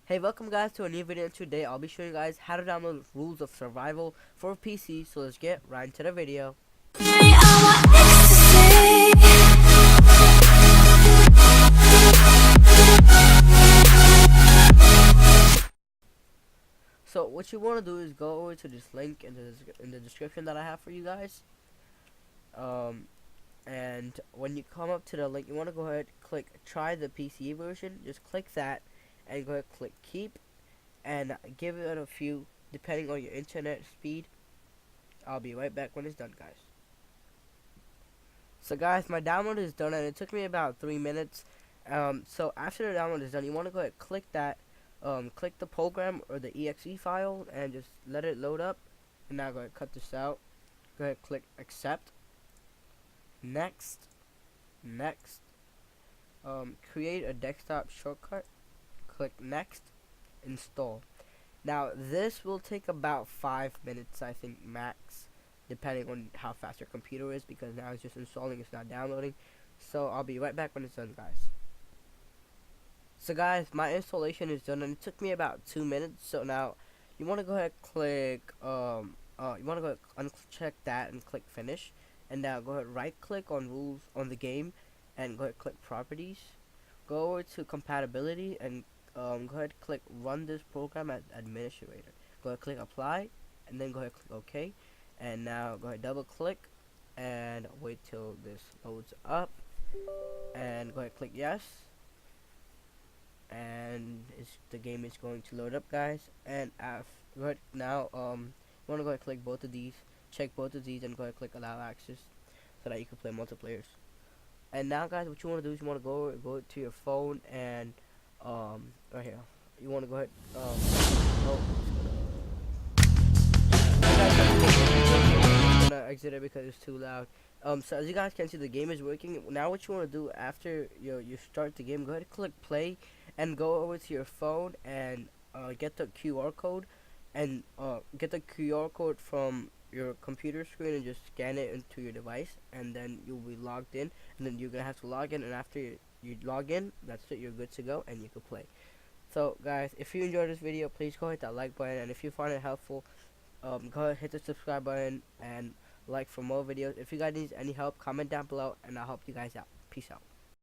Hey, welcome guys to a new video. Today I'll be showing you guys how to download Rules of Survival for PC. So let's get right into the video. So what you want to do is go over to this link in the description that I have for you guys. And when you come up to the link, you want to go ahead click try the PC version. Just click that and go ahead click keep and give it a few depending on your internet speed. I'll be right back when it's done, guys. So guys, my download is done and it took me about 3 minutes. So after the download is done, you want to go ahead click that, click the program or the exe file and just let it load up. And now go ahead cut this out. Go ahead click accept. Next. Create a desktop shortcut. Click next. Install. Now this will take about 5 minutes, I think, max, depending on how fast your computer is, because now it's just installing, it's not downloading. So I'll be right back when it's done, guys. So guys, my installation is done and it took me about 2 minutes. So now you want to go ahead click you want to go ahead uncheck that and click finish, and now go ahead right click on rules on the game and go ahead click properties, go over to compatibility and go ahead click run this program as administrator. Go ahead click apply and then go ahead click OK, and now go ahead double click and wait till this loads up and go ahead click yes, and the game is going to load up, guys. And go ahead now you want to go ahead click both of these, check both of these and go ahead click allow access so that you can play multiplayers. And now guys, what you want to do is you want to go to your phone and right here you want to go ahead I'm gonna exit it because it's too loud. So as you guys can see, the game is working. Now what you want to do after you start the game, go ahead and click play and go over to your phone and get the QR code and get the QR code from your computer screen and just scan it into your device, and then you'll be logged in, and then you're gonna have to log in, and after you log in, that's it, you're good to go and you can play. So guys, if you enjoyed this video, please go hit that like button, and if you find it helpful, go ahead hit the subscribe button and like for more videos. If you guys need any help, comment down below and I'll help you guys out. Peace out.